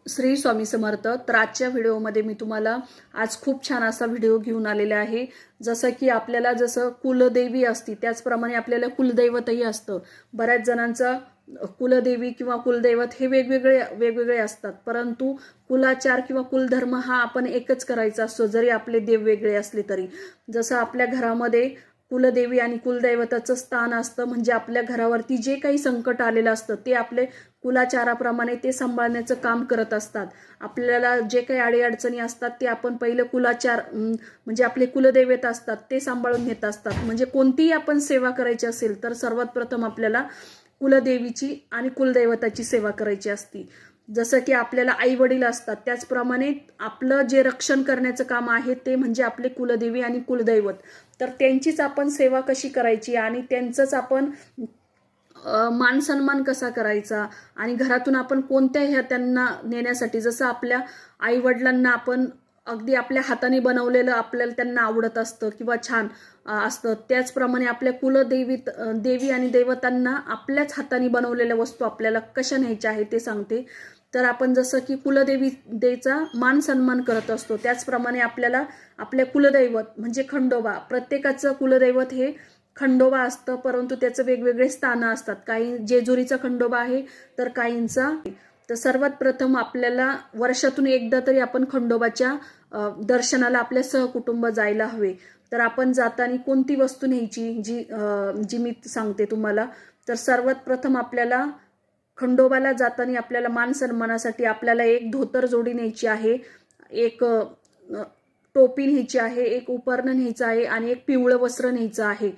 श्री स्वामी समर्थ. तर आजच्या व्हिडिओमध्ये मी तुम्हाला आज खूप छान असा व्हिडिओ घेऊन आलेला आहे. जसं की आपल्याला जसं कुलदेवी असती त्याचप्रमाणे आपल्याला कुलदैवतही असतं. बऱ्याच जणांचा कुलदेवी किंवा कुलदैवत हे वेगवेगळे असतात, परंतु कुलाचार किंवा कुलधर्म हा आपण एकच करायचा असतो, जरी आपले देव वेगळे असले तरी. जसं आपल्या घरामध्ये कुलदेवी आणि कुलदैवताचं स्थान असतं, म्हणजे आपल्या घरावरती जे काही संकट आलेलं असतं ते आपले कुलाचाराप्रमाणे ते सांभाळण्याचं काम करत असतात. आपल्याला जे काही अडीअडचणी असतात ते आपण पहिले कुलाचार म्हणजे आपले कुलदैवत असतात ते सांभाळून घेत असतात. म्हणजे कोणतीही आपण सेवा करायची असेल तर सर्वात प्रथम आपल्याला कुलदेवीची आणि कुलदैवताची सेवा करायची असती. जसं की आपल्याला आई वडील असतात त्याचप्रमाणे आपलं जे रक्षण करण्याचं काम आहे ते म्हणजे आपले कुलदेवी आणि कुलदैवत. तर त्यांचीच आपण सेवा कशी करायची आणि त्यांचंच आपण मान सन्मान कसा करायचा आणि घरातून आपण कोणत्या ह्या त्यांना नेण्यासाठी, जसं आपल्या आई वडिलांना आपण अगदी आपल्या हाताने बनवलेलं आपल्याला त्यांना आवडत असतं किंवा छान असतं, त्याचप्रमाणे आपल्या देवी आणि देवतांना आपल्याच हाताने बनवलेल्या वस्तू आपल्याला कशा न्यायच्या आहे ते सांगते. तर आपण जसं की देचा मान सन्मान करत असतो त्याचप्रमाणे आपल्याला आपल्या कुलदैवत म्हणजे खंडोबा, प्रत्येकाचं कुलदैवत हे खंडोबा असतं, परंतु त्याचं वेगवेगळे स्थानं असतात. काही जेजुरीचा खंडोबा आहे तर काहींचा. तर सर्वात प्रथम आपल्याला वर्षातून एकदा तरी आपण खंडोबाच्या दर्शनाला आपल्या सहकुटुंब जायला हवे. तर आपण जाताना कोणती वस्तू न्यायची जी मी सांगते तुम्हाला. तर सर्वात प्रथम आपल्याला खंडोबाला जाताना आपल्याला मान सन्मानासाठी आपल्याला एक धोतर जोडी न्यायची आहे, एक टोपी न्यायची आहे, एक उपरणं न्यायचं आहे आणि एक पिवळं वस्त्र न्यायचं आहे.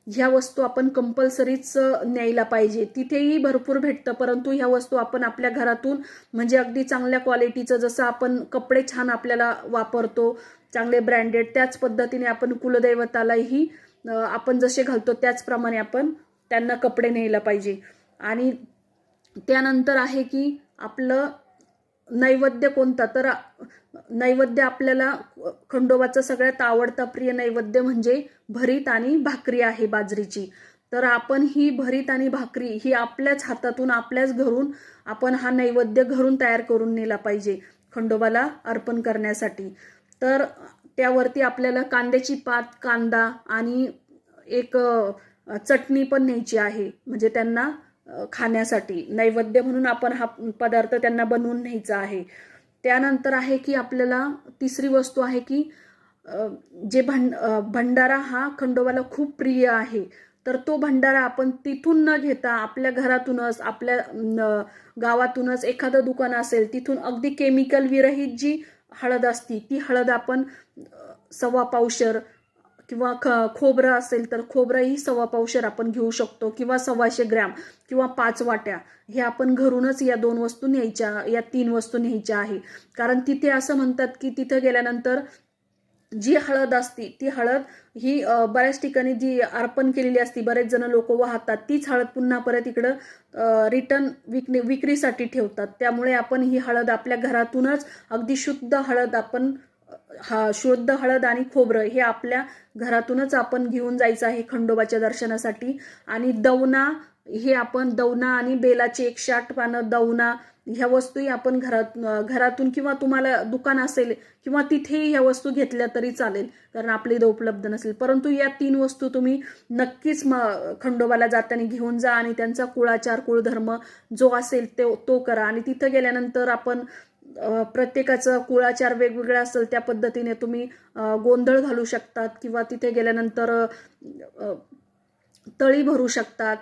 ह्या वस्तू आपण कंपल्सरीच न्यायला पाहिजे. तिथेही भरपूर भेटतं, परंतु ह्या वस्तू आपण आपल्या घरातून म्हणजे अगदी चांगल्या क्वालिटीचं, जसं आपण कपडे छान आपल्याला वापरतो चांगले ब्रँडेड, त्याच पद्धतीने आपण कुलदैवतालाही आपण जसे घालतो त्याचप्रमाणे आपण त्यांना कपडे न्यायला पाहिजे. आणि त्यानंतर आहे की आपलं नैवेद्य कोणता. तर नैवेद्य आपल्याला खंडोबाचा सगळ्यात आवडता प्रिय नैवेद्य म्हणजे भरीत आणि भाकरी आहे बाजरीची. तर आपण ही भरीत आणि भाकरी ही आपल्याच हातातून आपल्याच घरून आपण हा नैवेद्य घरून तयार करून नेला पाहिजे खंडोबाला अर्पण करण्यासाठी. तर त्यावरती आपल्याला कांद्याची पात, कांदा आणि एक चटणी पण न्यायची आहे, म्हणजे त्यांना खाण्यासाठी नैवेद्य म्हणून आपण हा पदार्थ त्यांना बनवून न्यायचा आहे. त्यानंतर आहे की आपल्याला तिसरी वस्तू आहे की जे भंडारा हा खंडोबाला खूप प्रिय आहे. तर तो भंडारा आपण तिथून न घेता आपल्या घरातूनच, आपल्या गावातूनच एखादं दुकान असेल तिथून अगदी केमिकल विरहित जी हळद असती ती हळद आपण सव्वा पावशर किंवा खोबरं असेल तर खोबरंही सव्वा पावशर आपण घेऊ शकतो, किंवा 125 ग्रॅम किंवा 5 वाट्या हे आपण घरूनच या 2 वस्तू न्यायच्या, या 3 वस्तू न्यायच्या आहे. कारण तिथे असं म्हणतात की तिथे गेल्यानंतर जी हळद असती ती हळद ही बऱ्याच ठिकाणी जी अर्पण केलेली असती, बरेच जण लोक वाहतात, तीच हळद पुन्हा परत इकडं रिटर्न विक्रीसाठी ठेवतात. त्यामुळे आपण ही हळद आपल्या घरातूनच अगदी शुद्ध हळद आपण शुद्ध हळद आणि खोबरं हे आपल्या घरातूनच आपण घेऊन जायचं आहे खंडोबाच्या दर्शनासाठी. आणि दवना हे आपण दवना आणि बेलाची 108 पानं दवना ह्या वस्तूही आपण घरातून किंवा तुम्हाला दुकान असेल किंवा तिथेही ह्या वस्तू घेतल्या तरी चालेल, कारण आपली इथं उपलब्ध नसेल. परंतु या 3 वस्तू तुम्ही नक्कीच खंडोबाला जाताना घेऊन जा आणि त्यांचा कुळाचार कुळधर्म जो असेल तो करा. आणि तिथं गेल्यानंतर आपण प्रत्येकाचं कुळाचार वेगवेगळा असेल त्या पद्धतीने तुम्ही गोंधळ घालू शकतात किंवा तिथे गेल्यानंतर तळी भरू शकतात.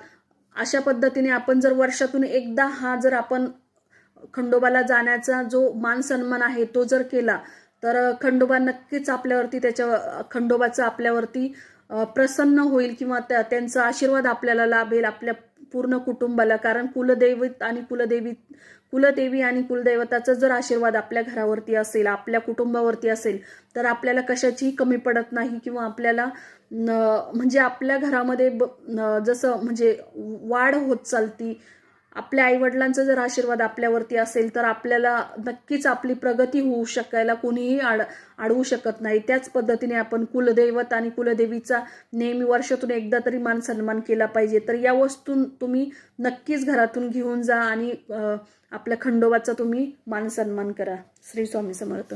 अशा पद्धतीने आपण जर वर्षातून एकदा हा जर आपण खंडोबाला जाण्याचा जो मान सन्मान आहे तो जर केला तर खंडोबा नक्कीच आपल्यावरती खंडोबाचा आपल्यावरती प्रसन्न होईल किंवा त्यांचा आशीर्वाद आपल्याला लाभेल, आपल्या पूर्ण कुटुंबाला. कारण कुलदेवी आणि कुलदैवताचा जर आशीर्वाद आपल्या घरावरती असेल, आपल्या कुटुंबावरती असेल, तर आपल्याला कशाचीही कमी पडत नाही किंवा आपल्याला म्हणजे आपल्या घरामध्ये जसं म्हणजे वाढ होत चालती, आपल्या आईवडिलांचा जर आशीर्वाद आपल्यावरती असेल तर आपल्याला नक्कीच आपली प्रगती होऊ शकायला कोणीही अडवू शकत नाही. त्याच पद्धतीने आपण कुलदैवत आणि कुलदेवीचा नेहमी वर्षातून एकदा तरी मान सन्मान केला पाहिजे. तर या वस्तू तुम्ही नक्कीच घरातून घेऊन जा आणि आपल्या खंडोबाचा तुम्ही मान सन्मान करा. श्री स्वामी समर्थ.